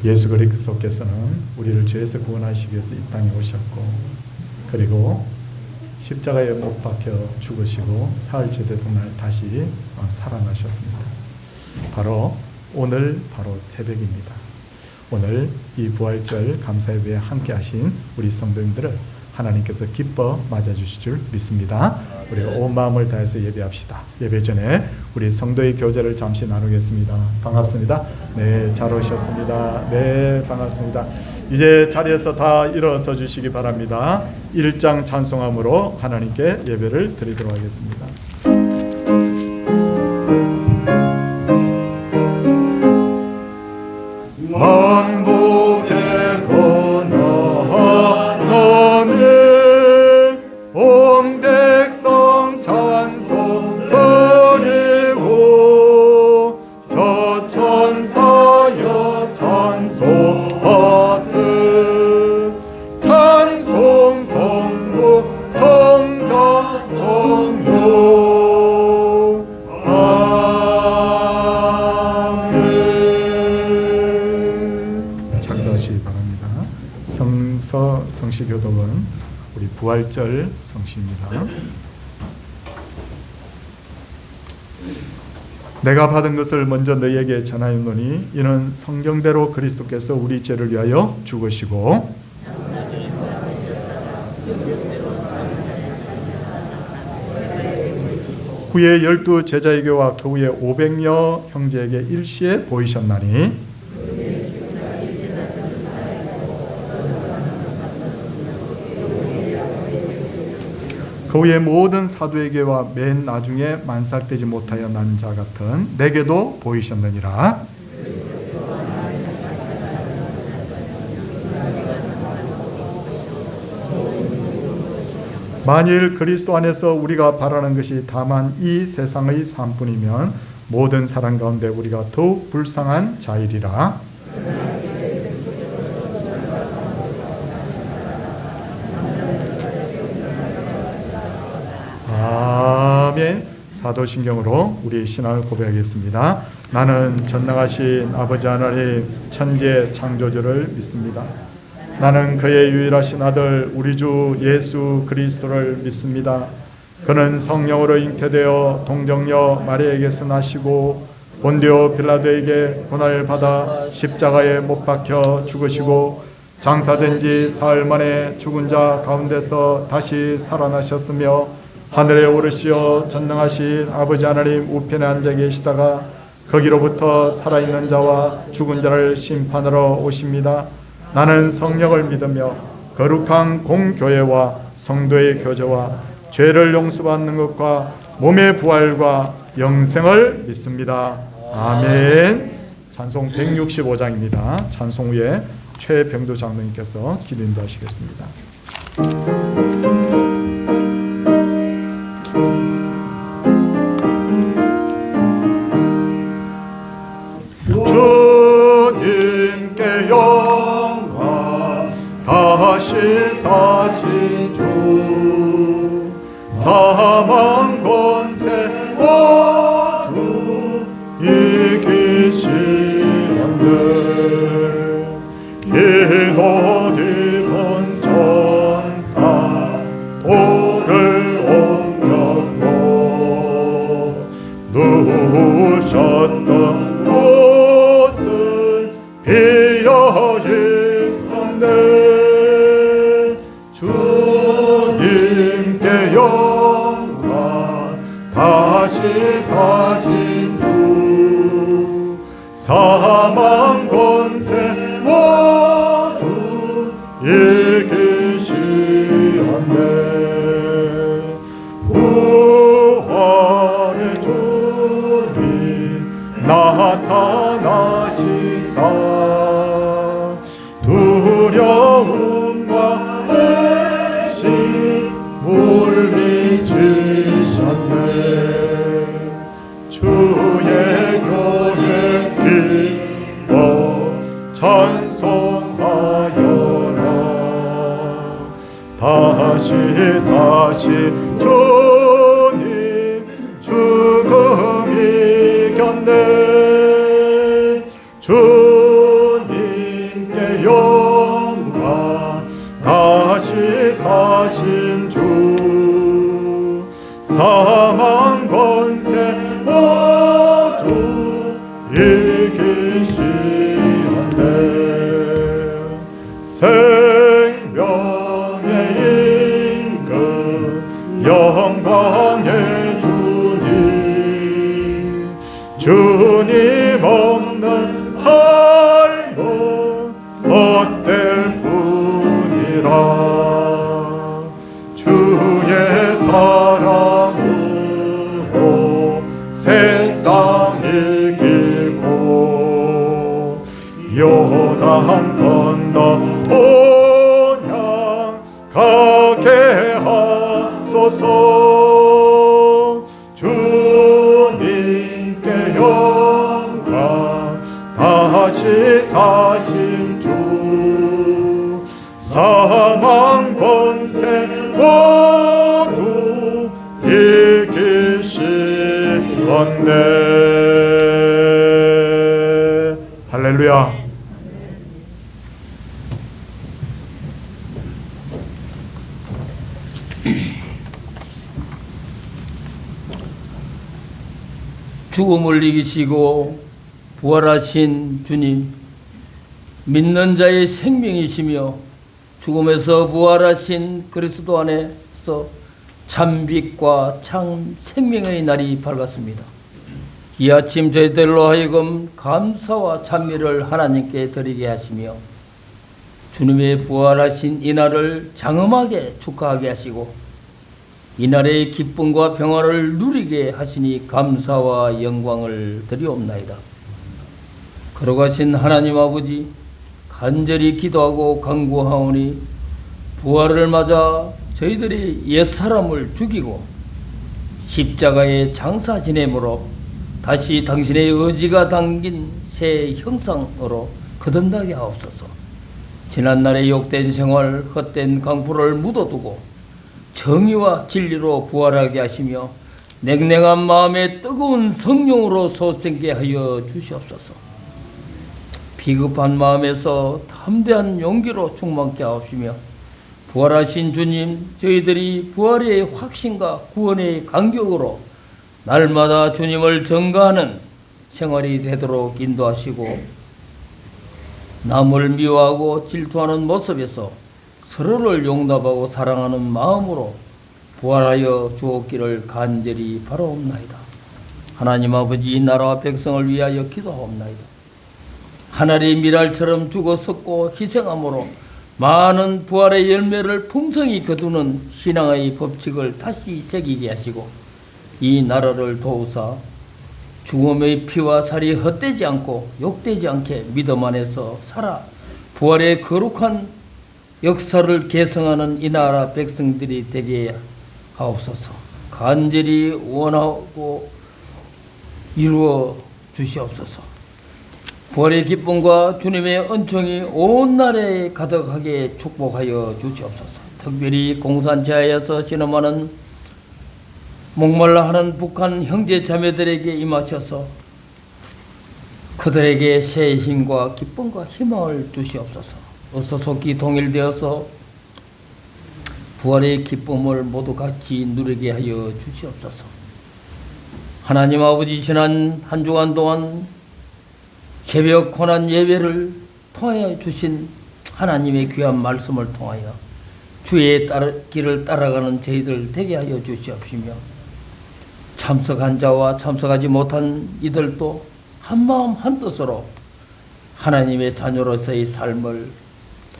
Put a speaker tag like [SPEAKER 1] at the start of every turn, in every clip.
[SPEAKER 1] 예수 그리스도께서는 우리를 죄에서 구원하시기 위해서 이 땅에 오셨고, 그리고 십자가에 못 박혀 죽으시고 사흘째 되던 날 다시 살아나셨습니다. 바로 오늘 바로 새벽입니다. 오늘 이 부활절 감사예배에 함께 하신 우리 성도님들을 하나님께서 기뻐 맞아주실 줄 믿습니다. 우리 온 마음을 다해서 예배합시다. 예배 전에 우리 성도의 교제를 잠시 나누겠습니다. 반갑습니다. 네, 잘 오셨습니다. 네, 반갑습니다. 이제 자리에서 다 일어서 주시기 바랍니다. 1장 찬송함으로 하나님께 예배를 드리도록 하겠습니다. 만복의 권하나니 온 백성 찬송 드리고 저 천사여 찬송하세 찬송 성부 성자 성령 성시교독은 우리 부활절 성시입니다. 내가 받은 것을 먼저 너희에게 전하였노니 이는 성경대로 그리스도께서 우리 죄를 위하여 죽으시고 후에 12 제자에게와 교우의 500여 형제에게 일시에 보이셨나니 그 후에 모든 사도에게와 맨 나중에 만삭되지 못하여 난 자 같은 내게도 보이셨느니라. 만일 그리스도 안에서 우리가 바라는 것이 다만 이 세상의 삶뿐이면 모든 사람 가운데 우리가 더욱 불쌍한 자이리라. 아멘. 사도신경으로 우리 신앙을 고백하겠습니다. 나는 전능하신 아버지 하나님 천지의 창조주를 믿습니다. 나는 그의 유일하신 아들 우리 주 예수 그리스도를 믿습니다. 그는 성령으로 잉태되어 동정녀 마리아에게서 나시고 본디오 빌라도에게 고난을 받아 십자가에 못 박혀 죽으시고 장사된 지 사흘 만에 죽은 자 가운데서 다시 살아나셨으며 하늘에 오르시어 전능하신 아버지 하나님 우편에 앉아 계시다가 거기로부터 살아있는 자와 죽은 자를 심판하러 오십니다. 나는 성령을 믿으며 거룩한 공교회와 성도의 교제와 죄를 용서받는 것과 몸의 부활과 영생을 믿습니다. 아멘. 찬송 165장입니다. 찬송 후에 최병도 장로님께서 기도 인도하시겠습니다. 주님께 영광 다시 사신 주 사망 권세 모두 이기시는데 긴 옷 입은 전사 돌을 옮겼고 누우셨던 비어 있었네. 주님께 영광 다시 사신 주 사망 권세 모두 이기시었네. 부활의 주님 나타나시사 두려움과 의심 물리치셨네. 주의 교회 기뻐 찬송하여라. 다시 사신 주님 죽음 이겼네. 주님 사망 권세 모두 이기시었네. 생명의 임금 영광의 주님 없는 삶은 헛될 뿐이라. 주의 사랑으로 세상 이기고 요단 건너 본향 가게 하소서. 주님께 영광 다시 사신 주. 사망 권세 모두 이기시었네. 할렐루야.
[SPEAKER 2] 죽음을 이기시고 부활하신 주님, 믿는 자의 생명이시며 죽음에서 부활하신 그리스도 안에서 참빛과 참 생명의 날이 밝았습니다. 이 아침 저희들로 하여금 감사와 찬미를 하나님께 드리게 하시며 주님의 부활하신 이 날을 장엄하게 축하하게 하시고 이날의 기쁨과 평화를 누리게 하시니 감사와 영광을 드리옵나이다. 걸어가신 하나님 아버지, 간절히 기도하고 간구하오니 부활을 맞아 저희들이 옛사람을 죽이고 십자가에 장사 지내므로 다시 당신의 의지가 담긴 새 형상으로 거듭나게 하옵소서. 지난날의 욕된 생활, 헛된 강포를 묻어두고 정의와 진리로 부활하게 하시며 냉랭한 마음에 뜨거운 성령으로 솟게 하여 주시옵소서. 비급한 마음에서 담대한 용기로 충만케 하옵시며 부활하신 주님, 저희들이 부활의 확신과 구원의 간격으로 날마다 주님을 전가하는 생활이 되도록 인도하시고 남을 미워하고 질투하는 모습에서 서로를 용납하고 사랑하는 마음으로 부활하여 주옵기를 간절히 바라옵나이다. 하나님 아버지, 이 나라와 백성을 위하여 기도하옵나이다. 하늘의 미랄처럼 죽어 섰고 희생함으로 많은 부활의 열매를 풍성히 거두는 신앙의 법칙을 다시 새기게 하시고 이 나라를 도우사 죽음의 피와 살이 헛되지 않고 욕되지 않게 믿음 안에서 살아 부활의 거룩한 역사를 개성하는 이 나라 백성들이 되게 하옵소서. 간절히 원하고 이루어 주시옵소서. 부활의 기쁨과 주님의 은총이 온 나라에 가득하게 축복하여 주시옵소서. 특별히 공산지하에서 신음하는 목말라 하는 북한 형제 자매들에게 임하셔서 그들에게 새 힘과 기쁨과 희망을 주시옵소서. 어서 속히 동일되어서 부활의 기쁨을 모두 같이 누리게 하여 주시옵소서. 하나님 아버지, 지난 한 주간 동안 새벽 고난 예배를 통하여 주신 하나님의 귀한 말씀을 통하여 주의 길을 따라가는 저희들 되게 하여 주시옵시며 참석한 자와 참석하지 못한 이들도 한마음 한뜻으로 하나님의 자녀로서의 삶을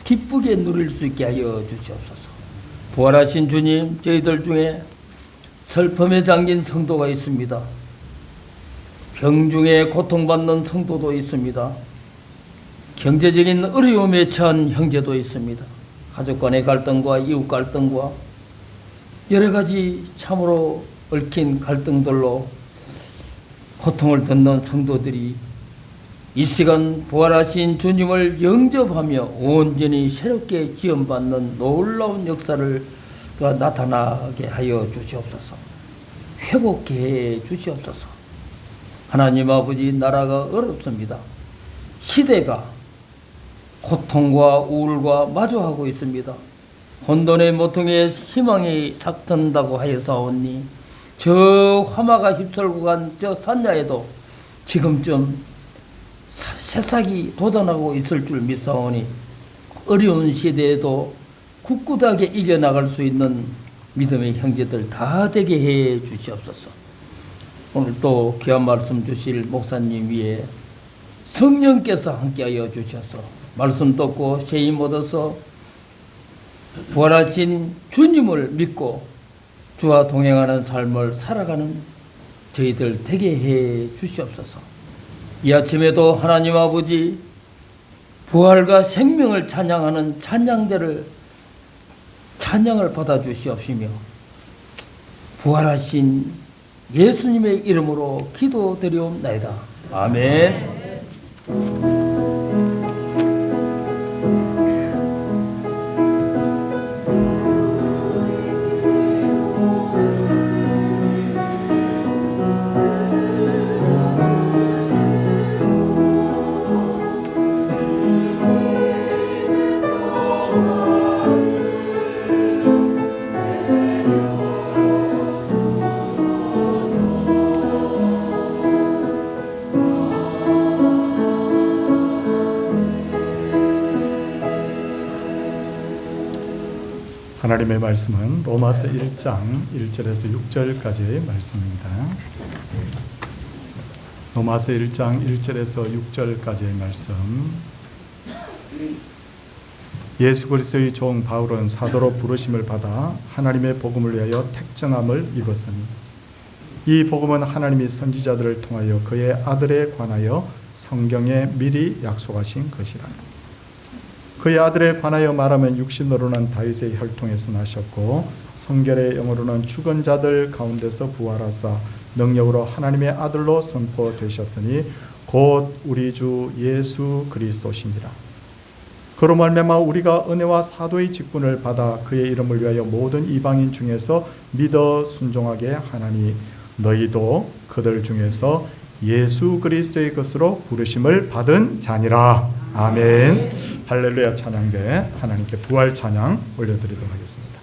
[SPEAKER 2] 기쁘게 누릴 수 있게 하여 주시옵소서. 부활하신 주님, 저희들 중에 슬픔에 잠긴 성도가 있습니다. 병중에 고통받는 성도도 있습니다. 경제적인 어려움에 처한 형제도 있습니다. 가족 간의 갈등과 이웃 갈등과 여러 가지 참으로 얽힌 갈등들로 고통을 듣는 성도들이 이 시간 부활하신 주님을 영접하며 온전히 새롭게 지원받는 놀라운 역사를 나타나게 하여 주시옵소서. 회복해 주시옵소서. 하나님 아버지, 나라가 어렵습니다. 시대가 고통과 우울과 마주하고 있습니다. 혼돈의 모퉁이에 희망이 삭든다고 하여사오니 저 화마가 휩쓸고 간 저 산야에도 지금쯤 새싹이 돋아나고 있을 줄 믿사오니 어려운 시대에도 굳굳하게 이겨나갈 수 있는 믿음의 형제들 다 되게 해 주시옵소서. 오늘 또 귀한 말씀 주실 목사님 위에 성령께서 함께하여 주셔서 말씀 듣고 세임 얻어서 부활하신 주님을 믿고 주와 동행하는 삶을 살아가는 저희들 되게 해 주시옵소서. 이 아침에도 하나님 아버지 부활과 생명을 찬양하는 찬양을 받아 주시옵시며 부활하신 예수님의 이름으로 기도드리옵나이다. 아멘.
[SPEAKER 1] 하나님의 말씀은 로마서 1장 1절에서 6절까지의 말씀입니다. 로마서 1장 1절에서 6절까지의 말씀. 예수 그리스도의 종 바울은 사도로 부르심을 받아 하나님의 복음을 위하여 택정함을 입었으니 이 복음은 하나님이 선지자들을 통하여 그의 아들에 관하여 성경에 미리 약속하신 것이라. 그의 아들에 관하여 말하면 육신으로는 다윗의 혈통에서 나셨고 성결의 영으로는 죽은 자들 가운데서 부활하사 능력으로 하나님의 아들로 선포되셨으니 곧 우리 주 예수 그리스도시니라. 그로 말미암아 우리가 은혜와 사도의 직분을 받아 그의 이름을 위하여 모든 이방인 중에서 믿어 순종하게 하나니 너희도 그들 중에서 예수 그리스도의 것으로 부르심을 받은 자니라. 아멘. 할렐루야 찬양대 하나님께 부활 찬양 올려드리도록 하겠습니다.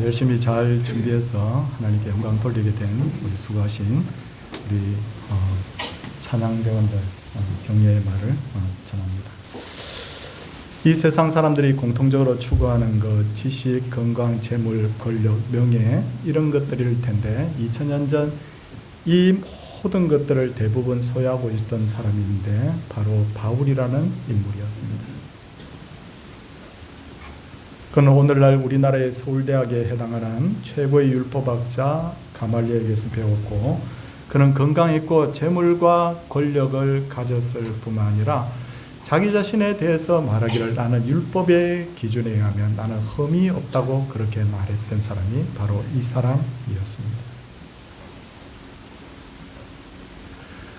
[SPEAKER 1] 열심히 잘 준비해서 하나님께 영광 돌리게 된 우리 수고하신 우리 찬양대원들 격려의 말을 전합니다. 이 세상 사람들이 공통적으로 추구하는 것, 지식, 건강, 재물, 권력, 명예 이런 것들일 텐데 2000년 전 이 모든 것들을 대부분 소유하고 있던 사람인데 바로 바울이라는 인물이었습니다. 그는 오늘날 우리나라의 서울대학에 해당하는 최고의 율법학자 가말리엘에게서 배웠고, 그는 건강했고 재물과 권력을 가졌을 뿐만 아니라 자기 자신에 대해서 말하기를 나는 율법의 기준에 의하면 나는 흠이 없다고 그렇게 말했던 사람이 바로 이 사람이었습니다.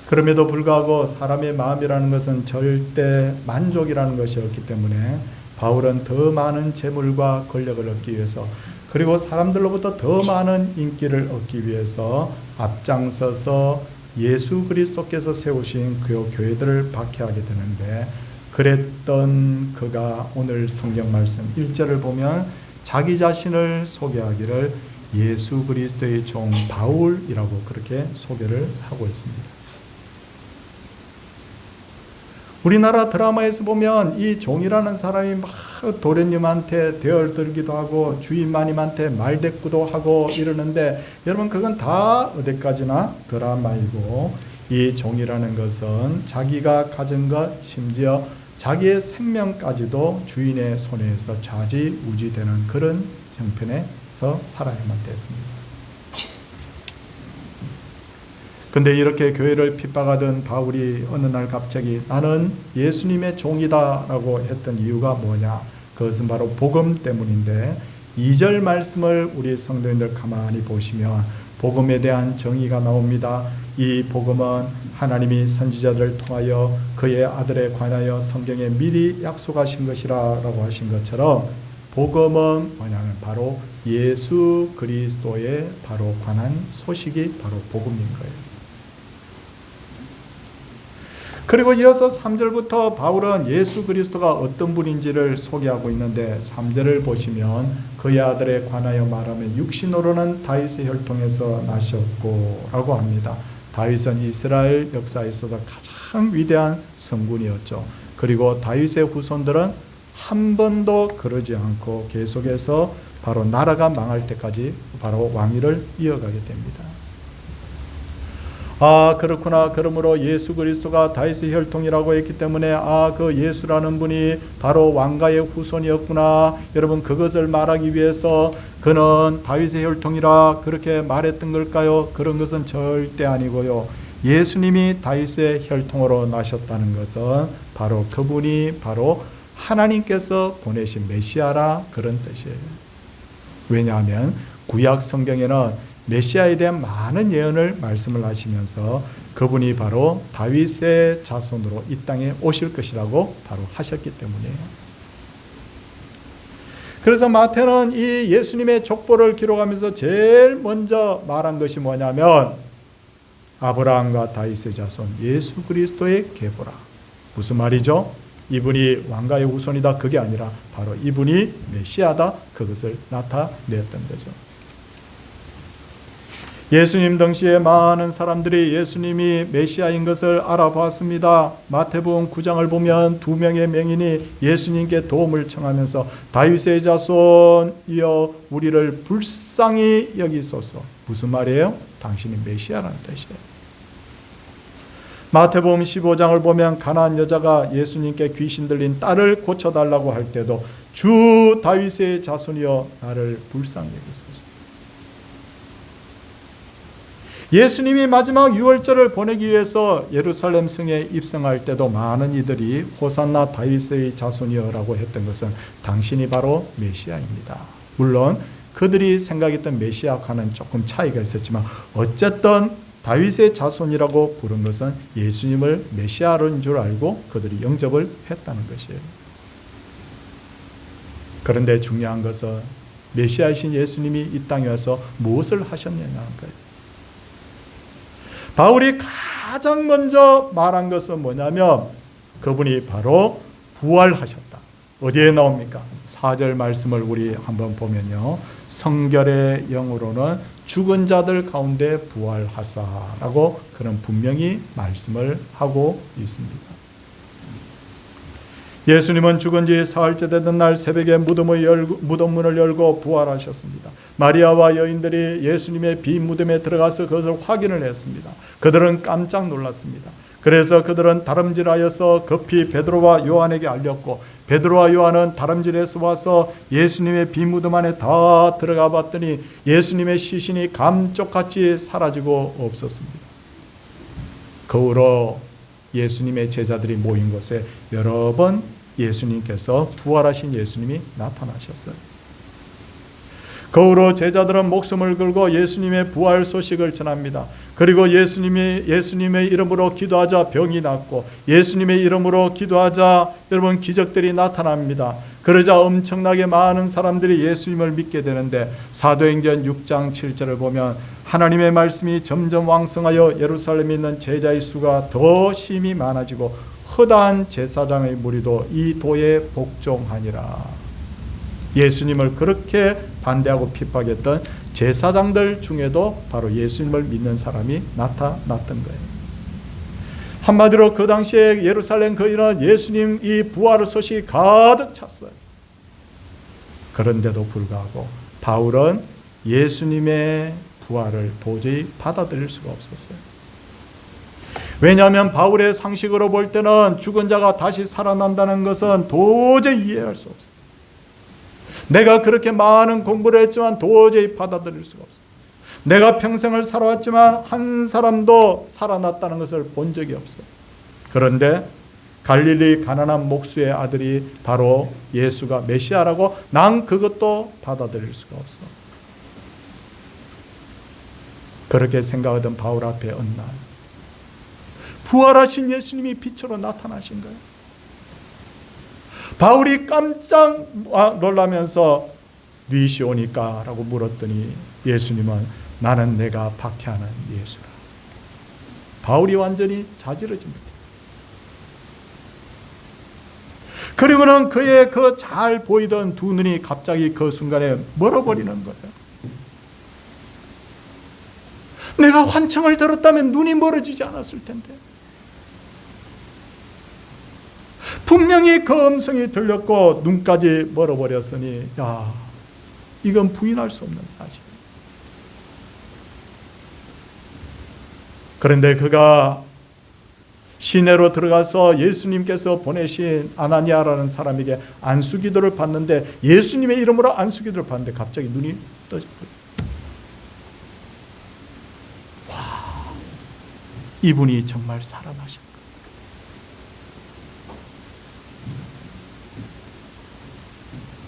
[SPEAKER 1] 그럼에도 불구하고 사람의 마음이라는 것은 절대 만족이라는 것이 없기 때문에 바울은 더 많은 재물과 권력을 얻기 위해서, 그리고 사람들로부터 더 많은 인기를 얻기 위해서 앞장서서 예수 그리스도께서 세우신 그 교회들을 박해하게 되는데, 그랬던 그가 오늘 성경 말씀 1절을 보면 자기 자신을 소개하기를 예수 그리스도의 종 바울이라고 그렇게 소개를 하고 있습니다. 우리나라 드라마에서 보면 이 종이라는 사람이 막 도련님한테 대얼들기도 하고 주인 마님한테 말대꾸도 하고 이러는데, 여러분 그건 다 어디까지나 드라마이고, 이 종이라는 것은 자기가 가진 것, 심지어 자기의 생명까지도 주인의 손에서 좌지우지되는 그런 형편에서 살아야만 됐습니다. 근데 이렇게 교회를 핍박하던 바울이 어느 날 갑자기 나는 예수님의 종이다 라고 했던 이유가 뭐냐? 그것은 바로 복음 때문인데, 2절 말씀을 우리 성도님들 가만히 보시면 복음에 대한 정의가 나옵니다. 이 복음은 하나님이 선지자들을 통하여 그의 아들에 관하여 성경에 미리 약속하신 것이라 라고 하신 것처럼, 복음은 뭐냐면 바로 예수 그리스도에 바로 관한 소식이 바로 복음인 거예요. 그리고 이어서 3절부터 바울은 예수 그리스도가 어떤 분인지를 소개하고 있는데 3절을 보시면 그의 아들에 관하여 말하면 육신으로는 다윗의 혈통에서 나셨고 라고 합니다. 다윗은 이스라엘 역사에 있어서 가장 위대한 성군이었죠. 그리고 다윗의 후손들은 한 번도 그러지 않고 계속해서 바로 나라가 망할 때까지 바로 왕위를 이어가게 됩니다. 그렇구나. 그러므로 예수 그리스도가 다윗의 혈통이라고 했기 때문에 그 예수라는 분이 바로 왕가의 후손이었구나. 여러분, 그것을 말하기 위해서 그는 다윗의 혈통이라 그렇게 말했던 걸까요? 그런 것은 절대 아니고요. 예수님이 다윗의 혈통으로 나셨다는 것은 바로 그분이 바로 하나님께서 보내신 메시아라 그런 뜻이에요. 왜냐하면 구약 성경에는 메시아에 대한 많은 예언을 말씀을 하시면서 그분이 바로 다윗의 자손으로 이 땅에 오실 것이라고 바로 하셨기 때문이에요. 그래서 마태는 이 예수님의 족보를 기록하면서 제일 먼저 말한 것이 뭐냐면 아브라함과 다윗의 자손 예수 그리스도의 계보라. 무슨 말이죠? 이분이 왕가의 후손이다 그게 아니라 바로 이분이 메시아다 그것을 나타냈던 거죠. 예수님 당시에 많은 사람들이 예수님이 메시아인 것을 알아봤습니다. 마태복음 9장을 보면 2명의 맹인이 예수님께 도움을 청하면서 다윗의 자손이여 우리를 불쌍히 여기소서. 무슨 말이에요? 당신이 메시아라는 뜻이에요. 마태복음 15장을 보면 가나안 여자가 예수님께 귀신 들린 딸을 고쳐달라고 할 때도 주 다윗의 자손이여 나를 불쌍히 여기소서. 예수님이 마지막 유월절을 보내기 위해서 예루살렘 성에 입성할 때도 많은 이들이 호산나 다윗의 자손이여라고 했던 것은 당신이 바로 메시아입니다. 물론 그들이 생각했던 메시아와는 조금 차이가 있었지만 어쨌든 다윗의 자손이라고 부른 것은 예수님을 메시아인 줄 알고 그들이 영접을 했다는 것이에요. 그런데 중요한 것은 메시아이신 예수님이 이 땅에 와서 무엇을 하셨느냐는 거예요. 바울이 가장 먼저 말한 것은 뭐냐면 그분이 바로 부활하셨다. 어디에 나옵니까? 4절 말씀을 우리 한번 보면요. 성결의 영으로는 죽은 자들 가운데 부활하사라고 그런 분명히 말씀을 하고 있습니다. 예수님은 죽은 지 사흘째 되던 날 새벽에 무덤문을 열고 부활하셨습니다. 마리아와 여인들이 예수님의 빈 무덤에 들어가서 그것을 확인을 했습니다. 그들은 깜짝 놀랐습니다. 그래서 그들은 다름질하여서 급히 베드로와 요한에게 알렸고 베드로와 요한은 다름질해서 와서 예수님의 빈 무덤 안에 다 들어가 봤더니 예수님의 시신이 감쪽같이 사라지고 없었습니다. 그 후로 예수님의 제자들이 모인 곳에 여러 번 예수님께서 부활하신 예수님이 나타나셨어요. 그 후로 제자들은 목숨을 걸고 예수님의 부활 소식을 전합니다. 그리고 예수님의 이름으로 기도하자 병이 낫고 예수님의 이름으로 기도하자 여러분 기적들이 나타납니다. 그러자 엄청나게 많은 사람들이 예수님을 믿게 되는데 사도행전 6장 7절을 보면 하나님의 말씀이 점점 왕성하여 예루살렘에 있는 제자의 수가 더 심히 많아지고 허다한 제사장의 무리도 이 도에 복종하니라. 예수님을 그렇게 반대하고 핍박했던 제사장들 중에도 바로 예수님을 믿는 사람이 나타났던 거예요. 한마디로 그 당시에 예루살렘 거리는 예수님 이 부활의 소식이 가득 찼어요. 그런데도 불구하고 바울은 예수님의 부활을 도저히 받아들일 수가 없었어요. 왜냐하면 바울의 상식으로 볼 때는 죽은 자가 다시 살아난다는 것은 도저히 이해할 수 없어요. 내가 그렇게 많은 공부를 했지만 도저히 받아들일 수가 없어요. 내가 평생을 살아왔지만 한 사람도 살아났다는 것을 본 적이 없어요. 그런데 갈릴리 가나안 목수의 아들이 바로 예수가 메시아라고 난 그것도 받아들일 수가 없어. 그렇게 생각하던 바울 앞에 어느 날 부활하신 예수님이 빛으로 나타나신 거예요. 바울이 깜짝 놀라면서 누이시오니까 라고 물었더니 예수님은 나는 내가 박해하는 예수라. 바울이 완전히 자지러집니다. 그리고는 그의 그 잘 보이던 두 눈이 갑자기 그 순간에 멀어버리는 거예요. 내가 환청을 들었다면 눈이 멀어지지 않았을 텐데. 분명히 그 음성이 들렸고 눈까지 멀어버렸으니 야, 이건 부인할 수 없는 사실. 그런데 그가 시내로 들어가서 예수님께서 보내신 아나니아라는 사람에게 안수기도를 받는데, 예수님의 이름으로 안수기도를 받는데 갑자기 눈이 떠져버려요. 와, 이분이 정말 살아나신 거예요.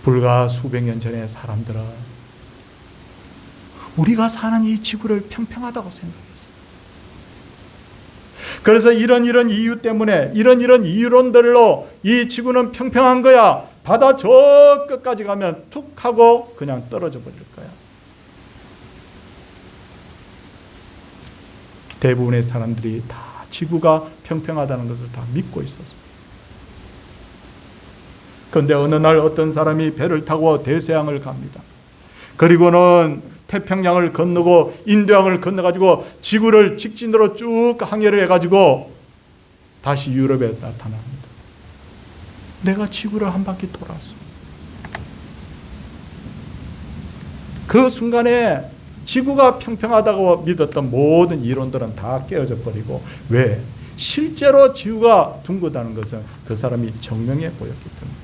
[SPEAKER 1] 불과 수백 년 전의 사람들은 우리가 사는 이 지구를 평평하다고 생각했어요. 그래서 이런 이유 때문에 이런 이론들로 이 지구는 평평한 거야. 바다 저 끝까지 가면 툭 하고 그냥 떨어져 버릴 거야. 대부분의 사람들이 다 지구가 평평하다는 것을 다 믿고 있었어요. 그런데 어느 날 어떤 사람이 배를 타고 대서양을 갑니다. 그리고는 태평양을 건너고 인도양을 건너가지고 지구를 직진으로 쭉 항해를 해가지고 다시 유럽에 나타납니다. 내가 지구를 한 바퀴 돌았어. 그 순간에 지구가 평평하다고 믿었던 모든 이론들은 다 깨어져 버리고, 왜? 실제로 지구가 둥그다는 것은 그 사람이 증명해 보였기 때문에.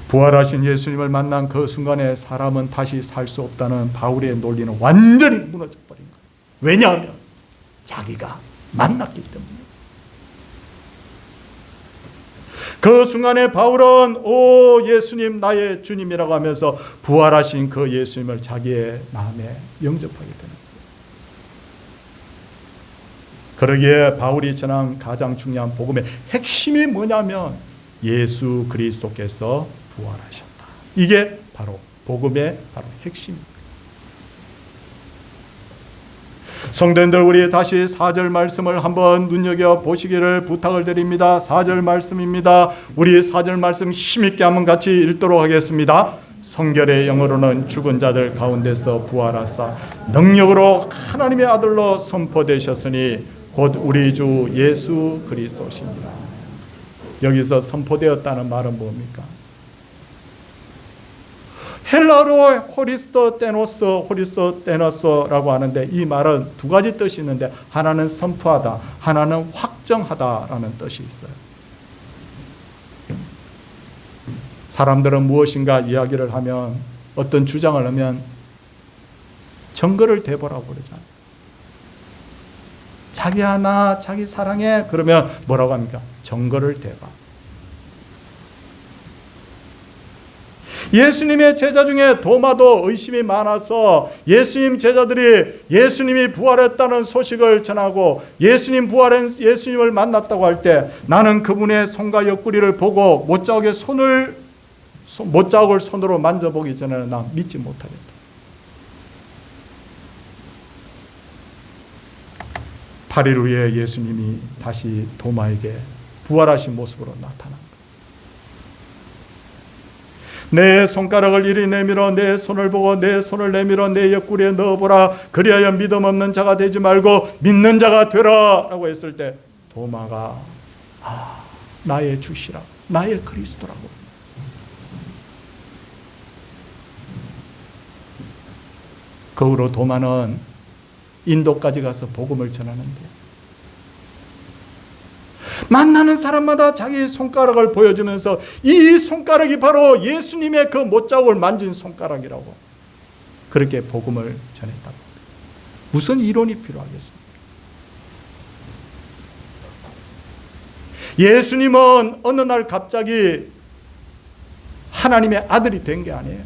[SPEAKER 1] 부활하신 예수님을 만난 그 순간에 사람은 다시 살 수 없다는 바울의 논리는 완전히 무너져 버린 거예요. 왜냐하면 자기가 만났기 때문에. 그 순간에 바울은 오 예수님 나의 주님이라고 하면서 부활하신 그 예수님을 자기의 마음에 영접하게 되는 거예요. 그러기에 바울이 전한 가장 중요한 복음의 핵심이 뭐냐면 예수 그리스도께서 부활하셨다. 이게 바로 복음의 바로 핵심입니다. 성도님들, 우리 다시 4절 말씀을 한번 눈여겨보시기를 부탁을 드립니다. 4절 말씀입니다. 우리 4절 말씀 힘있게 한번 같이 읽도록 하겠습니다. 성결의 영어로는 죽은 자들 가운데서 부활하사 능력으로 하나님의 아들로 선포되셨으니 곧 우리 주 예수 그리스도시니라. 여기서 선포되었다는 말은 뭡니까? 헬라어로 호리스토테노스라고 하는데 이 말은 두 가지 뜻이 있는데 하나는 선포하다, 하나는 확정하다라는 뜻이 있어요. 사람들은 무엇인가 이야기를 하면, 어떤 주장을 하면 증거를 대보라고 그러잖아요. 자기야 나 자기 사랑해 그러면 뭐라고 합니까? 증거를 대봐. 예수님의 제자 중에 도마도 의심이 많아서 예수님 제자들이 예수님이 부활했다는 소식을 전하고 예수님 부활한 예수님을 만났다고 할 때 나는 그분의 손과 옆구리를 보고 못자국을 손으로 만져보기 전에는 나 믿지 못하겠다. 8일 후에 예수님이 다시 도마에게 부활하신 모습으로 나타납니다. 내 손가락을 이리 내밀어 내 손을 보고 내 손을 내밀어 내 옆구리에 넣어보라. 그리하여 믿음 없는 자가 되지 말고 믿는 자가 되라 라고 했을 때 도마가 나의 주시라, 나의 그리스도라고. 그 후로 도마는 인도까지 가서 복음을 전하는데 만나는 사람마다 자기 손가락을 보여주면서 이 손가락이 바로 예수님의 그 못자국을 만진 손가락이라고 그렇게 복음을 전했다고. 무슨 이론이 필요하겠습니까? 예수님은 어느 날 갑자기 하나님의 아들이 된 게 아니에요.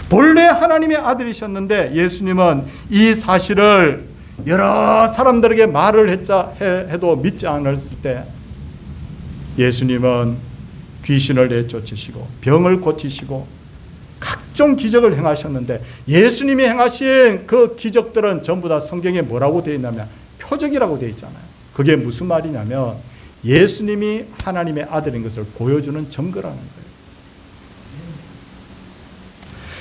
[SPEAKER 1] 본래 하나님의 아들이셨는데 예수님은 이 사실을 여러 사람들에게 말을 해도 믿지 않았을 때 예수님은 귀신을 내쫓으시고 병을 고치시고 각종 기적을 행하셨는데 예수님이 행하신 그 기적들은 전부 다 성경에 뭐라고 되어 있냐면 표적이라고 되어 있잖아요. 그게 무슨 말이냐면 예수님이 하나님의 아들인 것을 보여주는 증거라는 거예요.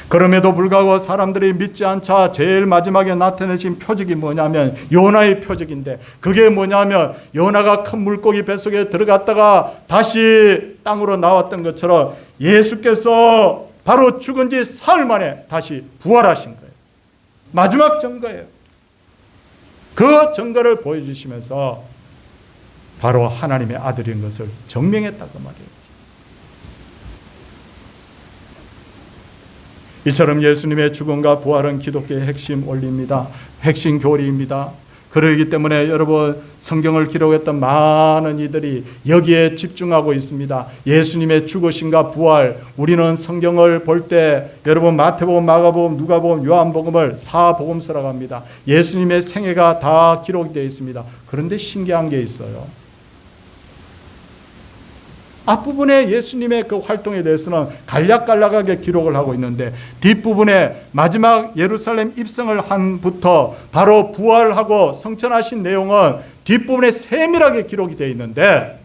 [SPEAKER 1] 그럼에도 불구하고 사람들이 믿지 않자 제일 마지막에 나타내신 표적이 뭐냐면 요나의 표적인데, 그게 뭐냐면 요나가 큰 물고기 뱃속에 들어갔다가 다시 땅으로 나왔던 것처럼 예수께서 바로 죽은 지 사흘 만에 다시 부활하신 거예요. 마지막 증거예요. 그 증거를 보여주시면서 바로 하나님의 아들인 것을 증명했다고 말이에요. 이처럼 예수님의 죽음과 부활은 기독교의 핵심 원리입니다. 핵심 교리입니다. 그러기 때문에 여러분, 성경을 기록했던 많은 이들이 여기에 집중하고 있습니다. 예수님의 죽으심과 부활, 우리는 성경을 볼 때 여러분 마태복음, 마가복음, 누가복음, 요한복음을 사복음서라고 합니다. 예수님의 생애가 다 기록되어 있습니다. 그런데 신기한 게 있어요. 앞부분에 예수님의 그 활동에 대해서는 간략간략하게 기록을 하고 있는데, 뒷부분에 마지막 예루살렘 입성을 한부터 바로 부활하고 성천하신 내용은 뒷부분에 세밀하게 기록이 되어 있는데,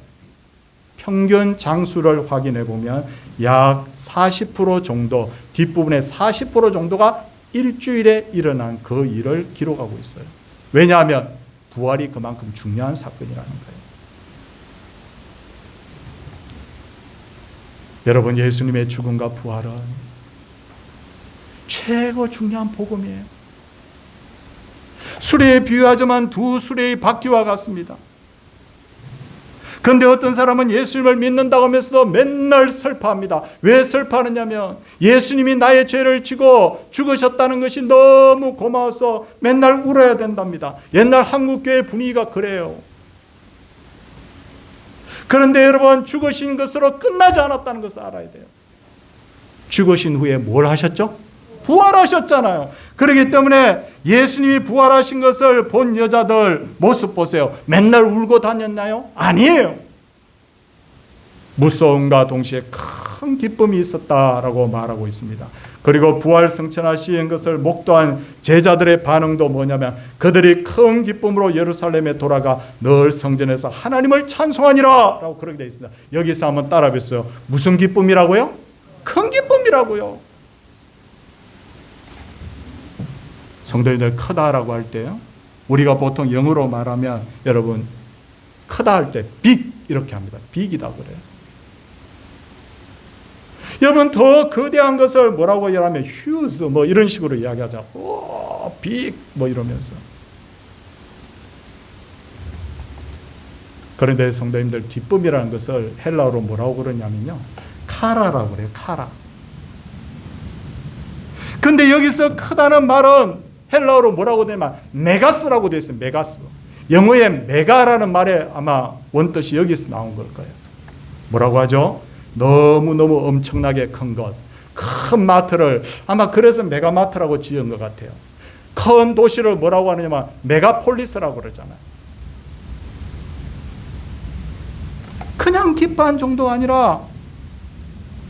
[SPEAKER 1] 평균 장수를 확인해 보면 약 40% 정도, 뒷부분에 40% 정도가 일주일에 일어난 그 일을 기록하고 있어요. 왜냐하면 부활이 그만큼 중요한 사건이라는 거예요. 여러분, 예수님의 죽음과 부활은 최고 중요한 복음이에요. 수레에 비유하자면 두 수레의 바퀴와 같습니다. 그런데 어떤 사람은 예수님을 믿는다고 하면서도 맨날 슬퍼합니다. 왜 슬퍼하느냐면 예수님이 나의 죄를 지고 죽으셨다는 것이 너무 고마워서 맨날 울어야 된답니다. 옛날 한국교회 분위기가 그래요. 그런데 여러분, 죽으신 것으로 끝나지 않았다는 것을 알아야 돼요. 죽으신 후에 뭘 하셨죠? 부활하셨잖아요. 그렇기 때문에 예수님이 부활하신 것을 본 여자들 모습 보세요. 맨날 울고 다녔나요? 아니에요. 무서움과 동시에 큰 기쁨이 있었다라고 말하고 있습니다. 그리고 부활 성천하신 것을 목도한 제자들의 반응도 뭐냐면 그들이 큰 기쁨으로 예루살렘에 돌아가 늘 성전에서 하나님을 찬송하니라 라고 그렇게 되어 있습니다. 여기서 한번 따라 뵀어요. 무슨 기쁨이라고요? 큰 기쁨이라고요. 성도님들, 크다라고 할 때요, 우리가 보통 영어로 말하면 여러분 크다 할 때 빅 이렇게 합니다. 빅이라고 그래요. 여러분, 더 거대한 것을 뭐라고 하냐면 휴즈 뭐 이런 식으로 이야기하자. 오, 빅 뭐 이러면서. 그런데 성도님들, 기쁨이라는 것을 헬라어로 뭐라고 그러냐면요, 카라라고 그래요. 카라. 근데 여기서 크다는 말은 헬라어로 뭐라고 되냐면 메가스라고 되어 있어요. 메가스. 영어의 메가라는 말에 아마 원뜻이 여기서 나온 걸 거예요. 뭐라고 하죠? 너무너무 엄청나게 큰 것. 큰 마트를 아마 그래서 메가마트라고 지은 것 같아요. 큰 도시를 뭐라고 하느냐면 메가폴리스라고 그러잖아요. 그냥 기뻐한 정도가 아니라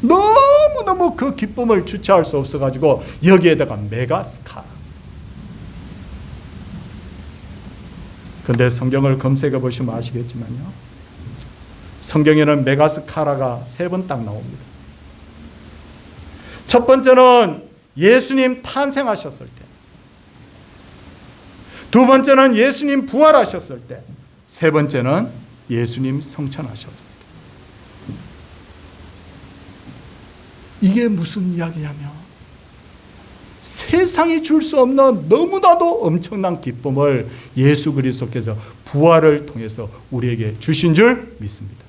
[SPEAKER 1] 너무너무 그 기쁨을 주체할 수 없어가지고 여기에다가 메가스카. 근데 성경을 검색해 보시면 아시겠지만요, 성경에는 메가스카라가 3번 딱 나옵니다. 첫 번째는 예수님 탄생하셨을 때, 두 번째는 예수님 부활하셨을 때, 세 번째는 예수님 성천하셨을 때. 이게 무슨 이야기냐면 세상이 줄 수 없는 너무나도 엄청난 기쁨을 예수 그리스도께서 부활을 통해서 우리에게 주신 줄 믿습니다.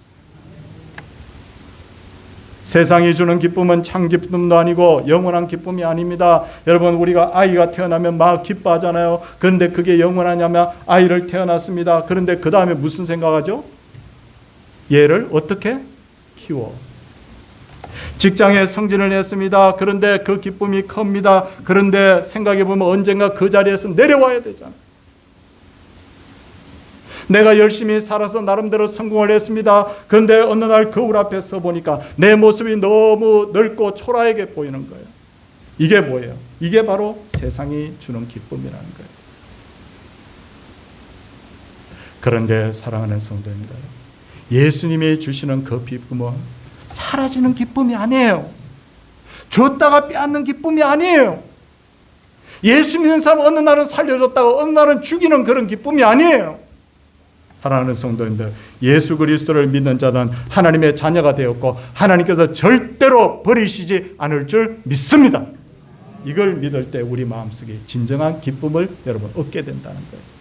[SPEAKER 1] 세상이 주는 기쁨은 참 기쁨도 아니고 영원한 기쁨이 아닙니다. 여러분, 우리가 아이가 태어나면 막 기뻐하잖아요. 그런데 그게 영원하냐면 아이를 태어났습니다. 그런데 그 다음에 무슨 생각하죠? 얘를 어떻게 키워? 직장에 승진을 했습니다. 그런데 그 기쁨이 큽니다. 그런데 생각해보면 언젠가 그 자리에서 내려와야 되잖아요. 내가 열심히 살아서 나름대로 성공을 했습니다. 그런데 어느 날 거울 앞에 서 보니까 내 모습이 너무 늙고 초라하게 보이는 거예요. 이게 뭐예요? 이게 바로 세상이 주는 기쁨이라는 거예요. 그런데 사랑하는 성도님들, 예수님이 주시는 그 기쁨은 사라지는 기쁨이 아니에요. 줬다가 빼앗는 기쁨이 아니에요. 예수 믿는 사람 어느 날은 살려줬다가 어느 날은 죽이는 그런 기쁨이 아니에요. 사랑하는 성도님들, 예수 그리스도를 믿는 자는 하나님의 자녀가 되었고 하나님께서 절대로 버리시지 않을 줄 믿습니다. 이걸 믿을 때 우리 마음속에 진정한 기쁨을 여러분 얻게 된다는 거예요.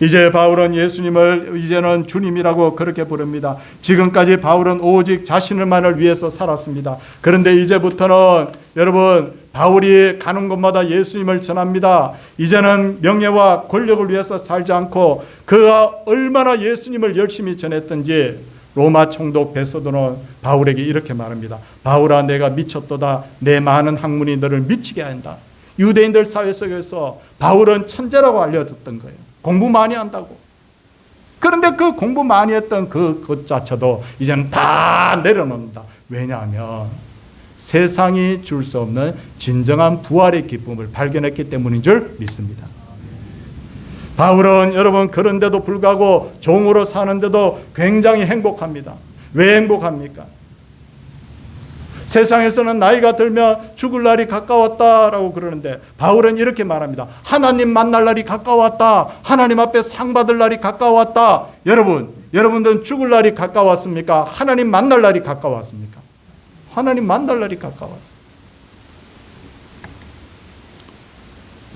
[SPEAKER 1] 이제 바울은 예수님을 이제는 주님이라고 그렇게 부릅니다. 지금까지 바울은 오직 자신을만을 위해서 살았습니다. 그런데 이제부터는 여러분 바울이 가는 곳마다 예수님을 전합니다. 이제는 명예와 권력을 위해서 살지 않고 그가 얼마나 예수님을 열심히 전했던지 로마 총독 베소도는 바울에게 이렇게 말합니다. 바울아, 내가 미쳤도다. 내 많은 학문이 너를 미치게 한다. 유대인들 사회 속에서 바울은 천재라고 알려졌던 거예요. 공부 많이 한다고. 그런데 그 공부 많이 했던 것 자체도 이제는 다 내려놓는다. 왜냐하면 세상이 줄 수 없는 진정한 부활의 기쁨을 발견했기 때문인 줄 믿습니다. 바울은 여러분 그런데도 불구하고 종으로 사는데도 굉장히 행복합니다. 왜 행복합니까? 세상에서는 나이가 들면 죽을 날이 가까웠다라고 그러는데 바울은 이렇게 말합니다. 하나님 만날 날이 가까웠다. 하나님 앞에 상 받을 날이 가까웠다. 여러분들은 죽을 날이 가까웠습니까? 하나님 만날 날이 가까웠습니까? 하나님 만날 날이 가까웠어요.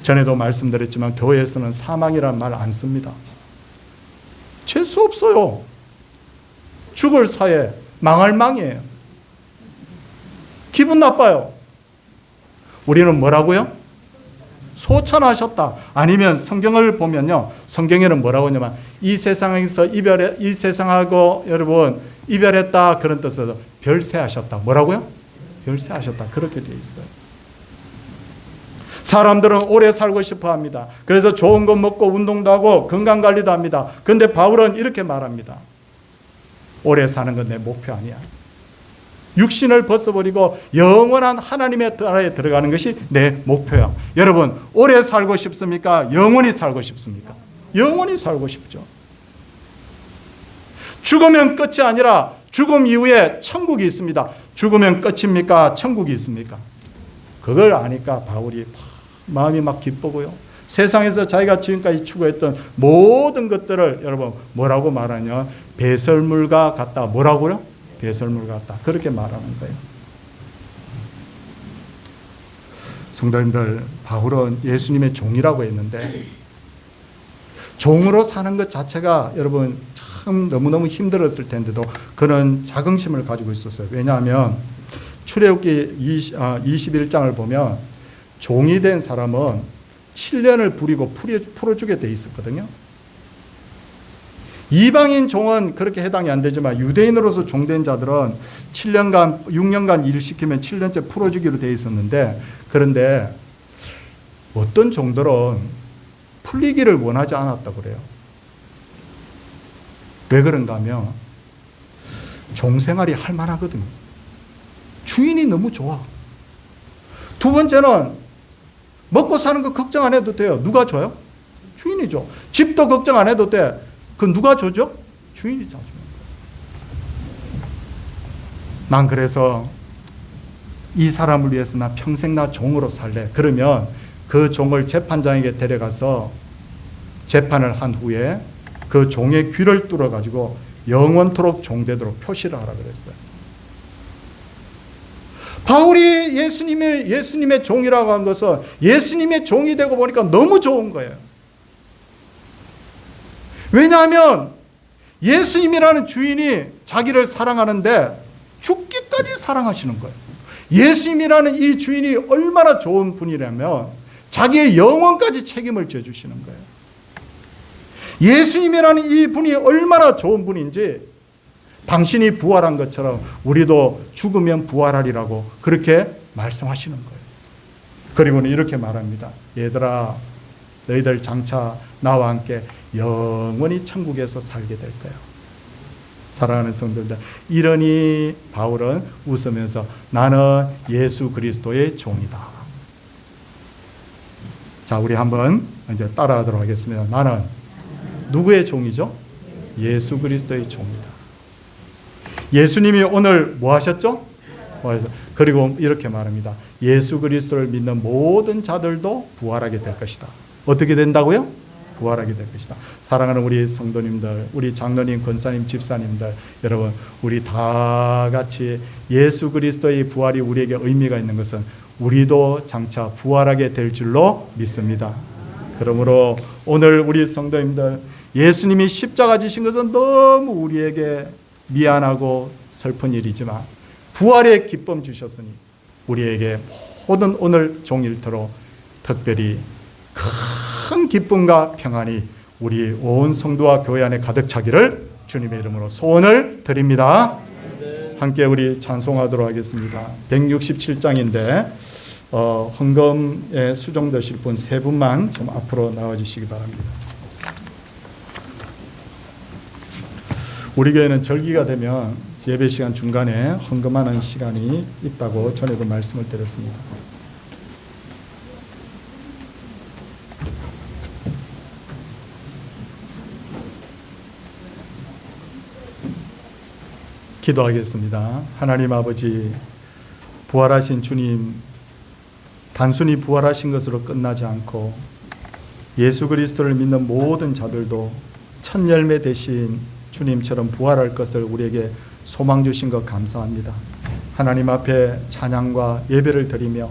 [SPEAKER 1] 전에도 말씀드렸지만 교회에서는 사망이라는 말 안 씁니다. 재수 없어요. 죽을 사회, 망할 망이에요. 기분 나빠요. 우리는 뭐라고요? 소천하셨다. 아니면 성경을 보면요, 성경에는 뭐라고 하냐면 이 세상에서 이 세상하고 여러분 이별했다 그런 뜻으로 별세하셨다. 뭐라고요? 별세하셨다. 그렇게 되어 있어요. 사람들은 오래 살고 싶어 합니다. 그래서 좋은 것 먹고 운동도 하고 건강관리도 합니다. 그런데 바울은 이렇게 말합니다. 오래 사는 건 내 목표 아니야. 육신을 벗어버리고 영원한 하나님의 나라에 들어가는 것이 내 목표야. 여러분, 오래 살고 싶습니까? 영원히 살고 싶습니까? 영원히 살고 싶죠. 죽으면 끝이 아니라 죽음 이후에 천국이 있습니다. 죽으면 끝입니까? 천국이 있습니까? 그걸 아니까 바울이 마음이 막 기쁘고요. 세상에서 자기가 지금까지 추구했던 모든 것들을 여러분 뭐라고 말하냐? 배설물과 같다. 뭐라고요? 배설물 같다. 그렇게 말하는 거예요. 성도님들, 바울은 예수님의 종이라고 했는데 종으로 사는 것 자체가 여러분 참 너무너무 힘들었을 텐데도 그는 자긍심을 가지고 있었어요. 왜냐하면 출애굽기 21장을 보면 종이 된 사람은 7년을 부리고 풀어주게 돼 있었거든요. 이방인 종은 그렇게 해당이 안 되지만 유대인으로서 종된 자들은 6년간 일을 시키면 7년째 풀어주기로 돼 있었는데, 그런데 어떤 종들은 풀리기를 원하지 않았다고 그래요. 왜 그런가 하면 종생활이 할 만하거든요. 주인이 너무 좋아. 두 번째는 먹고 사는 거 걱정 안 해도 돼요. 누가 줘요? 주인이 줘. 집도 걱정 안 해도 돼. 그 누가 줘죠? 주인이 줘. 난 그래서 이 사람을 위해서 나 평생 나 종으로 살래. 그러면 그 종을 재판장에게 데려가서 재판을 한 후에 그 종의 귀를 뚫어가지고 영원토록 종되도록 표시를 하라 그랬어요. 바울이 예수님의 종이라고 한 것은 예수님의 종이 되고 보니까 너무 좋은 거예요. 왜냐하면 예수님이라는 주인이 자기를 사랑하는데 죽기까지 사랑하시는 거예요. 예수님이라는 이 주인이 얼마나 좋은 분이라면 자기의 영혼까지 책임을 져주시는 거예요. 예수님이라는 이 분이 얼마나 좋은 분인지 당신이 부활한 것처럼 우리도 죽으면 부활하리라고 그렇게 말씀하시는 거예요. 그리고는 이렇게 말합니다. 얘들아, 너희들 장차 나와 함께 영원히 천국에서 살게 될 거야. 사랑하는 성도들, 이러니 바울은 웃으면서 나는 예수 그리스도의 종이다. 자, 우리 한번 이제 따라하도록 하겠습니다. 나는 누구의 종이죠? 예수 그리스도의 종이다. 예수님이 오늘 뭐 하셨죠? 그리고 이렇게 말합니다. 예수 그리스도를 믿는 모든 자들도 부활하게 될 것이다. 어떻게 된다고요? 부활하게 될 것이다. 사랑하는 우리 성도님들, 우리 장로님, 권사님, 집사님들, 여러분, 우리 다 같이 예수 그리스도의 부활이 우리에게 의미가 있는 것은 우리도 장차 부활하게 될 줄로 믿습니다. 그러므로 오늘 우리 성도님들, 예수님이 십자가 지신 것은 너무 우리에게 미안하고 슬픈 일이지만 부활의 기쁨 주셨으니 우리에게 모든 오늘 종일토록 특별히 큰 기쁨과 평안이 우리 온 성도와 교회 안에 가득 차기를 주님의 이름으로 소원을 드립니다. 함께 우리 찬송하도록 하겠습니다. 167장인데 헌금에 수정되실 분 세 분만 좀 앞으로 나와주시기 바랍니다. 우리 교회는 절기가 되면 예배 시간 중간에 헌금하는 시간이 있다고 전에도 말씀을 드렸습니다. 기도하겠습니다. 하나님 아버지, 부활하신 주님, 단순히 부활하신 것으로 끝나지 않고 예수 그리스도를 믿는 모든 자들도 첫 열매 되신 주님처럼 부활할 것을 우리에게 소망 주신 것 감사합니다. 하나님 앞에 찬양과 예배를 드리며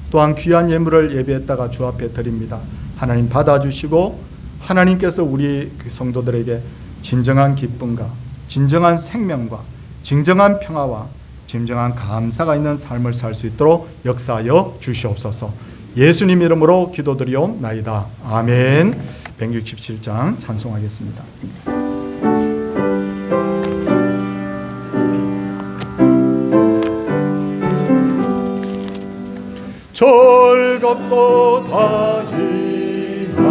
[SPEAKER 1] 또한 귀한 예물을 예배했다가 주 앞에 드립니다. 하나님 받아주시고 하나님께서 우리 성도들에게 진정한 기쁨과 진정한 생명과 진정한 평화와 진정한 감사가 있는 삶을 살 수 있도록 역사하여 주시옵소서. 예수님 이름으로 기도드리옵나이다. 아멘. 167장 찬송하겠습니다. 즐겁도 다이날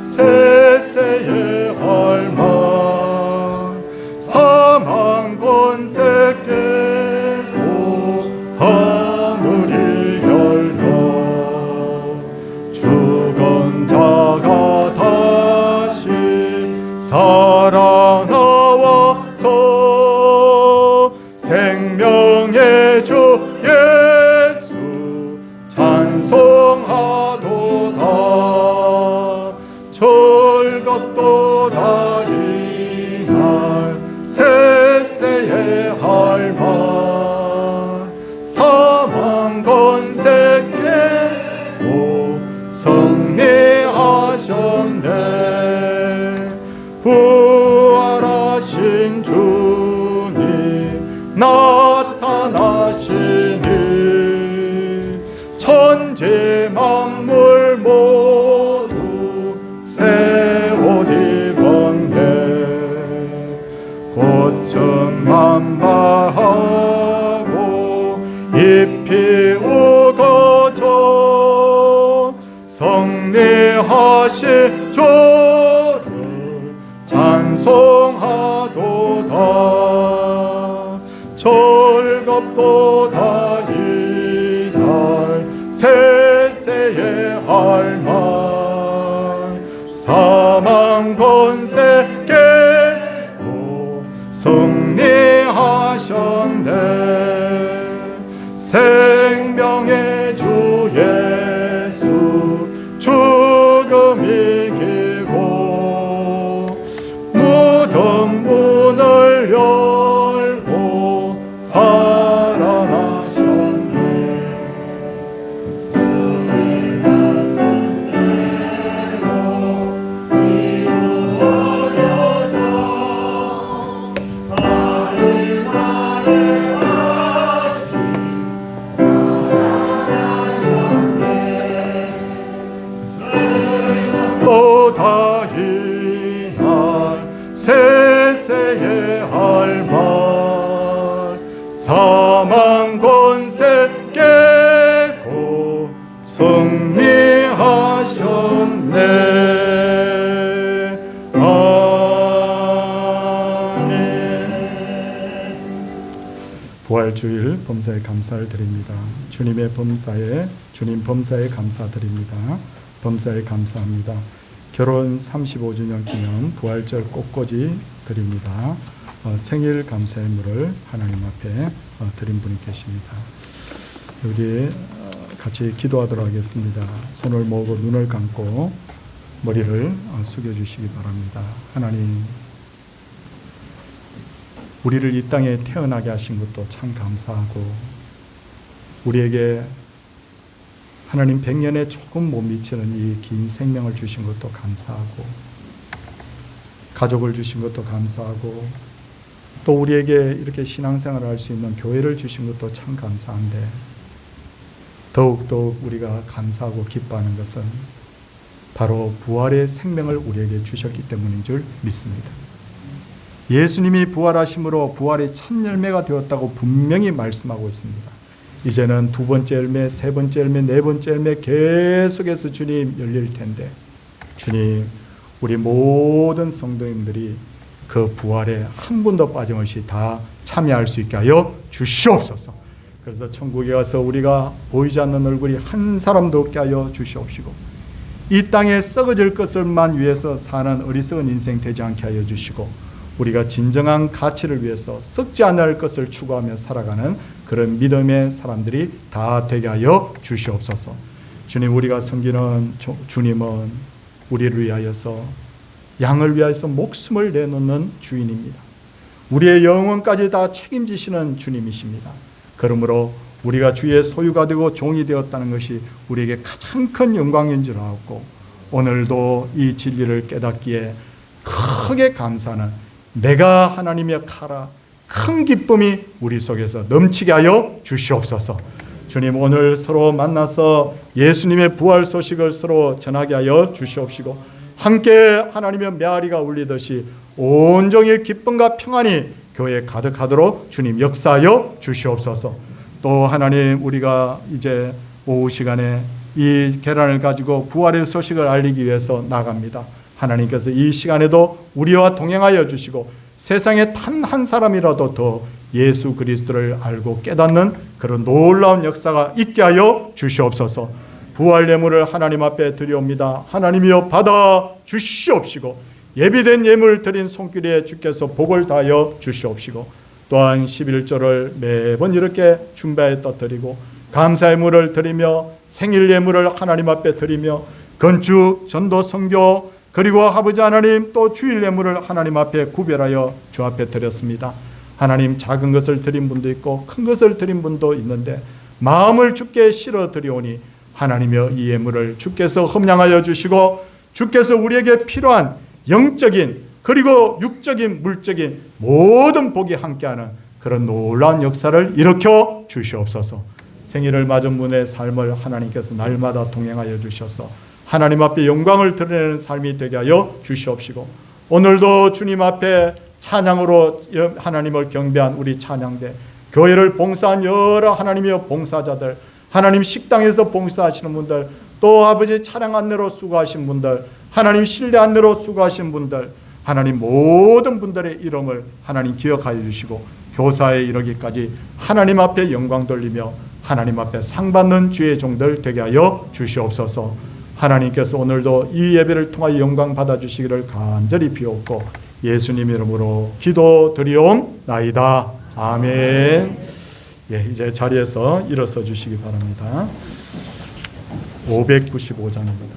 [SPEAKER 1] 세세의 할망 사망 권세 깨고 하늘이 열려 죽은 자가 다시 살아나와서 생명의 주 예수 찬송하도다. 즐겁도다 이날 세세의 할망 사망 권세 깨고 승리하셨네. 부활하신 주님 나타나시니 천지 만물 모두 새 옷 입었네. 꽃은 만발하고 잎이 우거져 승리하신 주를 찬송하도다. 즐겁도다 이날 세세의 할망 사망 권세 깨고 승리하셨네. 생명의 주 예수 죽음 이기고 무덤 문을 열고 살아나셨네. 또다 이날 세세의 할망 사망 권세 깨고 승리하셨네. 아멘. 부활주일 범사에 감사를 드립니다. 주님의 범사에 주님 범사에 감사드립니다. 범사에 감사합니다. 결혼 35주년 기념 부활절 꽃꽂이 드립니다. 생일 감사의 물을 하나님 앞에 드린 분이 계십니다. 우리 같이 기도하도록 하겠습니다. 손을 모으고 눈을 감고 머리를 숙여주시기 바랍니다. 하나님, 우리를 이 땅에 태어나게 하신 것도 참 감사하고, 우리에게 하나님 100년에 조금 못 미치는 이 긴 생명을 주신 것도 감사하고, 가족을 주신 것도 감사하고, 또 우리에게 이렇게 신앙생활을 할 수 있는 교회를 주신 것도 참 감사한데, 더욱더욱 우리가 감사하고 기뻐하는 것은 바로 부활의 생명을 우리에게 주셨기 때문인 줄 믿습니다. 예수님이 부활하심으로 부활의 첫 열매가 되었다고 분명히 말씀하고 있습니다. 이제는 두 번째 열매, 세 번째 열매, 네 번째 열매 계속해서 주님 열릴 텐데, 주님, 우리 모든 성도님들이 그 부활에 한 분도 빠짐없이 다 참여할 수 있게 하여 주시옵소서. 그래서 천국에 가서 우리가 보이지 않는 얼굴이 한 사람도 없게 하여 주시옵시고, 이 땅에 썩어질 것을만 위해서 사는 어리석은 인생 되지 않게 하여 주시고, 우리가 진정한 가치를 위해서 썩지 않을 것을 추구하며 살아가는 그런 믿음의 사람들이 다 되게 하여 주시옵소서. 주님, 우리가 섬기는 주님은 우리를 위하여서, 양을 위하여서 목숨을 내놓는 주인입니다. 우리의 영혼까지 다 책임지시는 주님이십니다. 그러므로 우리가 주의 소유가 되고 종이 되었다는 것이 우리에게 가장 큰 영광인 줄 알았고, 오늘도 이 진리를 깨닫기에 크게 감사하는 내가 하나님의 카라 큰 기쁨이 우리 속에서 넘치게 하여 주시옵소서. 주님, 오늘 서로 만나서 예수님의 부활 소식을 서로 전하게 하여 주시옵시고, 함께 하나님의 메아리가 울리듯이 온종일 기쁨과 평안이 교회에 가득하도록 주님 역사하여 주시옵소서. 또 하나님, 우리가 이제 오후 시간에 이 계란을 가지고 부활의 소식을 알리기 위해서 나갑니다. 하나님께서 이 시간에도 우리와 동행하여 주시고, 세상에 단 한 사람이라도 더 예수 그리스도를 알고 깨닫는 그런 놀라운 역사가 있게 하여 주시옵소서. 부활 예물을 하나님 앞에 드리옵니다. 하나님이여 받아 주시옵시고, 예비된 예물 드린 손길에 주께서 복을 다하여 주시옵시고, 또한 11조를 매번 이렇게 준비하여 드리고, 감사의 물을 드리며 생일 예물을 하나님 앞에 드리며, 건축, 전도, 선교, 그리고 아버지 하나님 또 주일 예물을 하나님 앞에 구별하여 주 앞에 드렸습니다. 하나님, 작은 것을 드린 분도 있고 큰 것을 드린 분도 있는데, 마음을 주께 실어 드리오니 하나님여, 이 예물을 주께서 흠양하여 주시고, 주께서 우리에게 필요한 영적인 그리고 육적인 물적인 모든 복이 함께하는 그런 놀라운 역사를 일으켜 주시옵소서. 생일을 맞은 분의 삶을 하나님께서 날마다 동행하여 주셔서 하나님 앞에 영광을 드러내는 삶이 되게 하여 주시옵시고, 오늘도 주님 앞에 찬양으로 하나님을 경배한 우리 찬양대, 교회를 봉사한 여러 하나님의 봉사자들, 하나님 식당에서 봉사하시는 분들, 또 아버지 차량 안내로 수고하신 분들, 하나님 실내 안내로 수고하신 분들, 하나님 모든 분들의 이름을 하나님 기억하여 주시고, 교사에 이르기까지 하나님 앞에 영광 돌리며 하나님 앞에 상 받는 주의 종들 되게 하여 주시옵소서. 하나님께서 오늘도 이 예배를 통하여 영광 받아주시기를 간절히 비옵고 예수님 이름으로 기도드리옵나이다. 아멘. 예, 이제 자리에서 일어서 주시기 바랍니다. 595장입니다.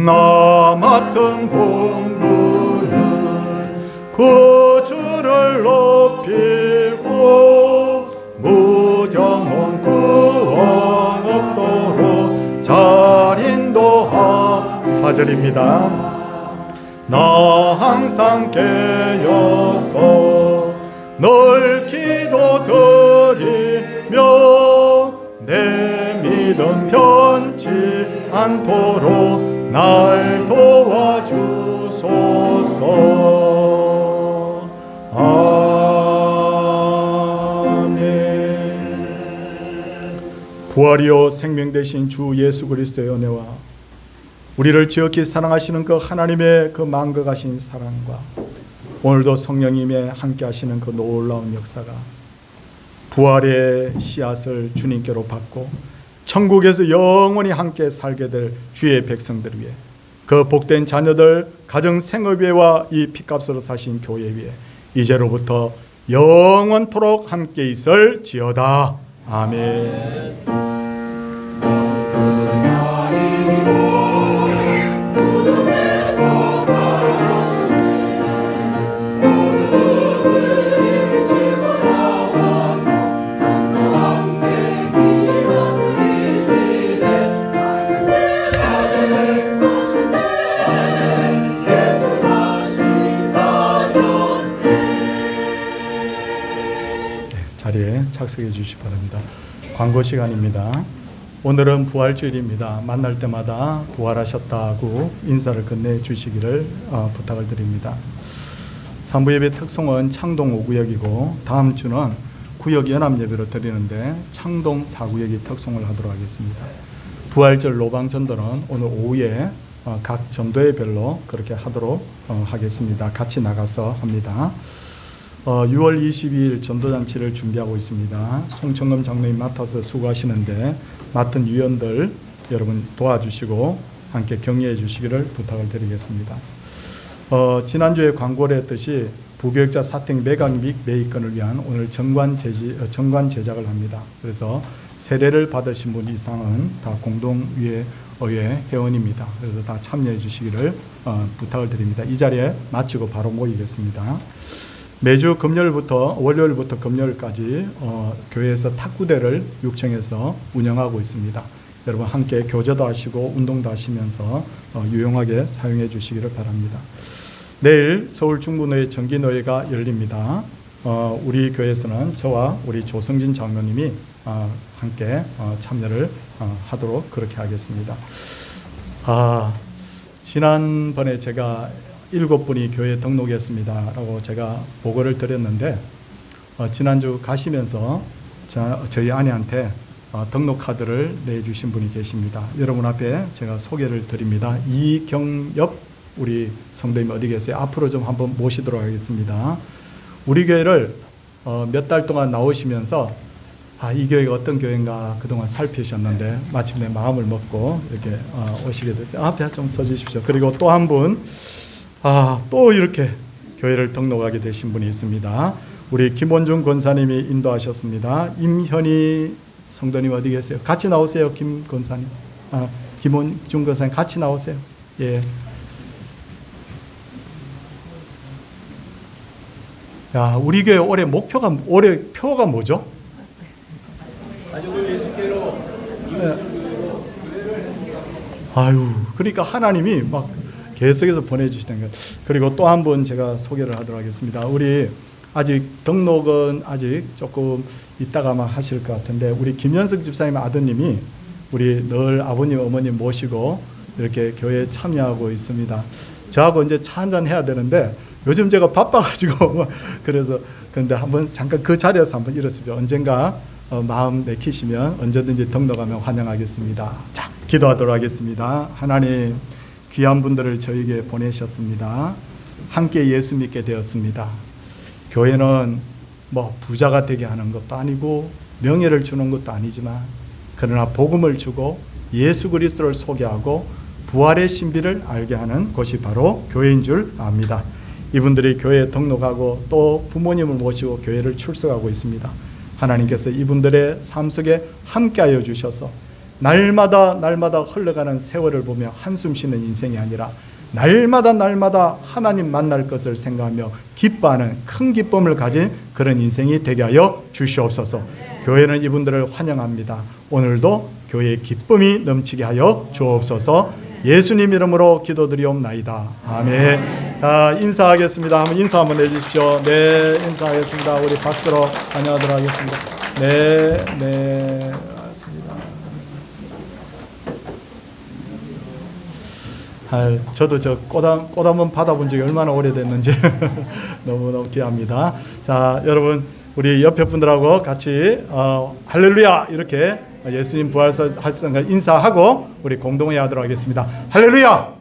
[SPEAKER 1] 나 맡은 공부는 구주를 높이고 무경험 구원 얻도록 잘 인도함. 4절입니다. 나 항상 깨어서 널 기도드리며 내 믿음 변치 않도록 날 도와주소서. 아멘. 부활이요 생명 되신 주 예수 그리스도의 은혜와 우리를 지극히 사랑하시는 그 하나님의 그 만극하신 사랑과 오늘도 성령님의 함께 하시는 그 놀라운 역사가 부활의 씨앗을 주님께로 받고 천국에서 영원히 함께 살게 될 주의 백성들 위해, 그 복된 자녀들 가정 생업회와 이 피값으로 사신 교회 위에 이제로부터 영원토록 함께 있을지어다. 아멘. 자리에 착석해 주시기 바랍니다. 광고 시간입니다. 오늘은 부활주일입니다. 만날 때마다 부활하셨다고 인사를 건네주시기를 부탁을 드립니다. 산부예배 특송은 창동 5구역이고 다음 주는 구역 연합예배로 드리는데 창동 4구역이 특송을 하도록 하겠습니다. 부활절 로방전도는 오늘 오후에 각 전도회별로 그렇게 하도록 하겠습니다. 같이 나가서 합니다. 6월 22일 전도잔치를 준비하고 있습니다. 송청금 장로님 맡아서 수고하시는데 맡은 위원들 여러분 도와주시고 함께 격려해 주시기를 부탁을 드리겠습니다. 지난주에 광고를 했듯이 부교육자 사택 매각 및 매입권을 위한 오늘 정관 제작을 합니다. 그래서 세례를 받으신 분 이상은 다 공동의회 회원입니다. 그래서 다 참여해 주시기를 부탁을 드립니다. 이 자리에 마치고 바로 모이겠습니다. 매주 금요일부터 월요일부터 금요일까지 교회에서 탁구대를 6층에서 운영하고 있습니다. 여러분 함께 교제도 하시고 운동도 하시면서 유용하게 사용해 주시기를 바랍니다. 내일 서울 중부노회 정기노회가 열립니다. 우리 교회에서는 저와 우리 조성진 장로님이 함께 참여를 하도록 그렇게 하겠습니다. 지난번에 제가 7분이 교회에 등록했습니다 라고 제가 보고를 드렸는데 지난주 가시면서 저희 아내한테 등록 카드를 내주신 분이 계십니다. 여러분 앞에 제가 소개를 드립니다. 이경엽 우리 성도님 어디 계세요? 앞으로 좀 한번 모시도록 하겠습니다. 우리 교회를 몇 달 동안 나오시면서 이 교회가 어떤 교회인가 그동안 살피셨는데 마침내 마음을 먹고 이렇게 오시게 됐어요. 앞에 좀 서주십시오. 그리고 또 한 분 또 이렇게 교회를 등록하게 되신 분이 있습니다. 우리 김원중 권사님이 인도하셨습니다. 임현희 성도님 어디 계세요? 같이 나오세요. 김 권사님. 김원중 권사님 같이 나오세요. 예. 우리 교회 올해 표가 뭐죠? 가족을 예수께로. 그러니까 하나님이 막 계속해서 보내주시는 거예요. 그리고 또 한 분 제가 소개를 하도록 하겠습니다. 우리 아직 등록은 아직 조금 이따가만 하실 것 같은데 우리 김현석 집사님 아드님이 우리 늘 아버님 어머님 모시고 이렇게 교회에 참여하고 있습니다. 저하고 이제 차 한잔 해야 되는데 요즘 제가 바빠가지고 그래서 근데 한번 잠깐 그 자리에서 한번 일었습니다. 언젠가 마음 내키시면 언제든지 등록하면 환영하겠습니다. 자, 기도하도록 하겠습니다. 하나님, 귀한 분들을 저에게 보내셨습니다. 함께 예수 믿게 되었습니다. 교회는 부자가 되게 하는 것도 아니고 명예를 주는 것도 아니지만 그러나 복음을 주고 예수 그리스도를 소개하고 부활의 신비를 알게 하는 곳이 바로 교회인 줄 압니다. 이분들이 교회에 등록하고 또 부모님을 모시고 교회를 출석하고 있습니다. 하나님께서 이분들의 삶 속에 함께하여 주셔서 날마다 흘러가는 세월을 보며 한숨 쉬는 인생이 아니라 날마다 하나님 만날 것을 생각하며 기뻐하는 큰 기쁨을 가진 그런 인생이 되게 하여 주시옵소서. 교회는 이분들을 환영합니다. 오늘도 교회의 기쁨이 넘치게 하여 주옵소서. 예수님 이름으로 기도드리옵나이다. 아멘. 자, 인사하겠습니다. 인사 한번 해주십시오. 네, 인사하겠습니다. 우리 박수로 환영하도록 하겠습니다. 네, 맞습니다. 저도 저 꽃 한번 받아본 적이 얼마나 오래됐는지 너무너무 귀합니다. 자, 여러분 우리 옆에 분들하고 같이 할렐루야 이렇게 예수님 부활하셨던 걸 인사하고 우리 공동회 하도록 하겠습니다. 할렐루야!